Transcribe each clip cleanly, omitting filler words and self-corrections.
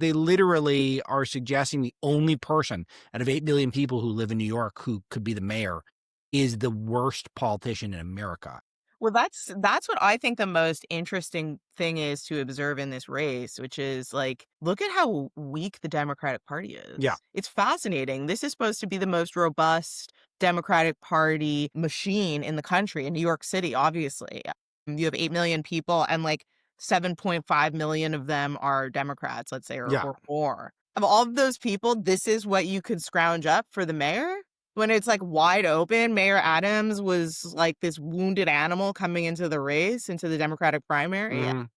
They literally are suggesting the only person out of 8 million people who live in New York who could be the mayor is the worst politician in America. Well, that's what I think the most interesting thing is to observe in this race, which is like, look at how weak the Democratic Party Yeah. is. It's fascinating. This is supposed to be the most robust Democratic Party machine in the country, in New York City, obviously. You have 8 million people, and like 7.5 million of them are Democrats, let's say, Yeah. or more. Of all of those people, this is what you could scrounge up for the mayor? When it's, like, wide open, Mayor Adams was like this wounded animal coming into the race, into the Democratic primary. Mhm.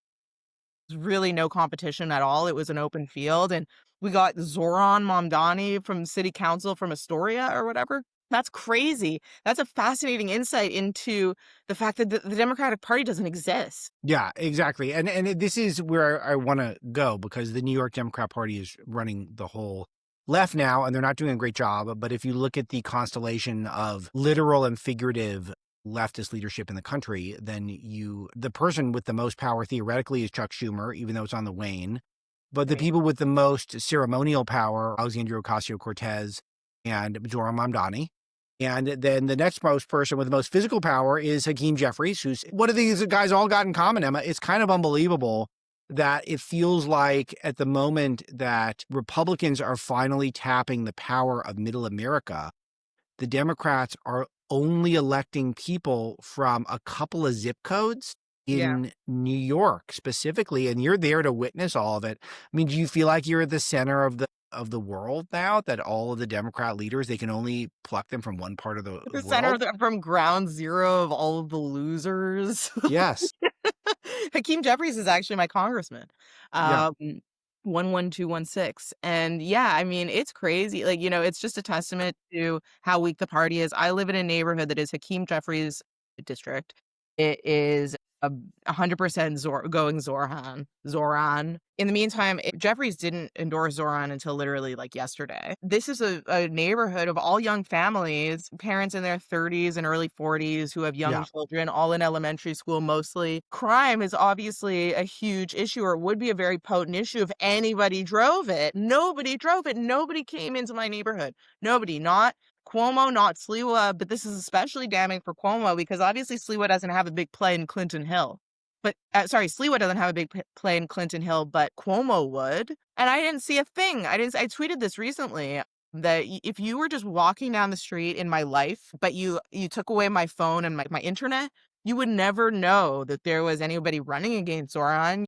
There's really no competition at all. It was an open field, and we got Zoran Mamdani from city council from Astoria or whatever. That's crazy. That's a fascinating insight into the fact that the Democratic Party doesn't exist. Yeah, exactly. And this is where I wanna go because the New York Democrat Party is running the whole left now, and they're not doing a great job, but if you look at the constellation of literal and figurative leftist leadership in the country, then the person with the most power theoretically is Chuck Schumer, even though it's on the wane. But the Right. people with the most ceremonial power, Alexandria Ocasio-Cortez and Zohran Mamdani. And then the next most person with the most physical power is Hakeem Jeffries, who's what do these guys all got in common, Emma? It's kind of unbelievable that it feels like at the moment that Republicans are finally tapping the power of middle America, the Democrats are only electing people from a couple of zip codes Yeah. in New York specifically, and you're there to witness all of it. I mean, do you feel like you're at the center of the world now that all of the Democrat leaders, they can only pluck them from one part of the The center of world? the from ground zero of all of the losers. Yes. Hakeem Jeffries is actually my congressman. Yeah. Um, 11216. And yeah, I mean, it's crazy. Like, it's just a testament to how weak the party is. I live in a neighborhood that is Hakeem Jeffries district. It is a 100% going Zoran. Zoran. In the meantime, Jeffries didn't endorse Zoran until literally like yesterday. This is a neighborhood of all young families, parents in their 30s and early 40s who have young Yeah. children, all in elementary school mostly. Crime is obviously a huge issue, or would be a very potent issue if anybody drove it. Nobody drove it. Nobody came into my neighborhood. Nobody. Not Cuomo, not Sliwa, but this is especially damning for Cuomo because obviously Sliwa doesn't have a big play in Clinton Hill. But sorry, Sliwa doesn't have a big play in Clinton Hill, but Cuomo would. And I didn't see a thing. I tweeted this recently that if you were just walking down the street in my life, but you took away my phone and my internet, you would never know that there was anybody running against Zoran.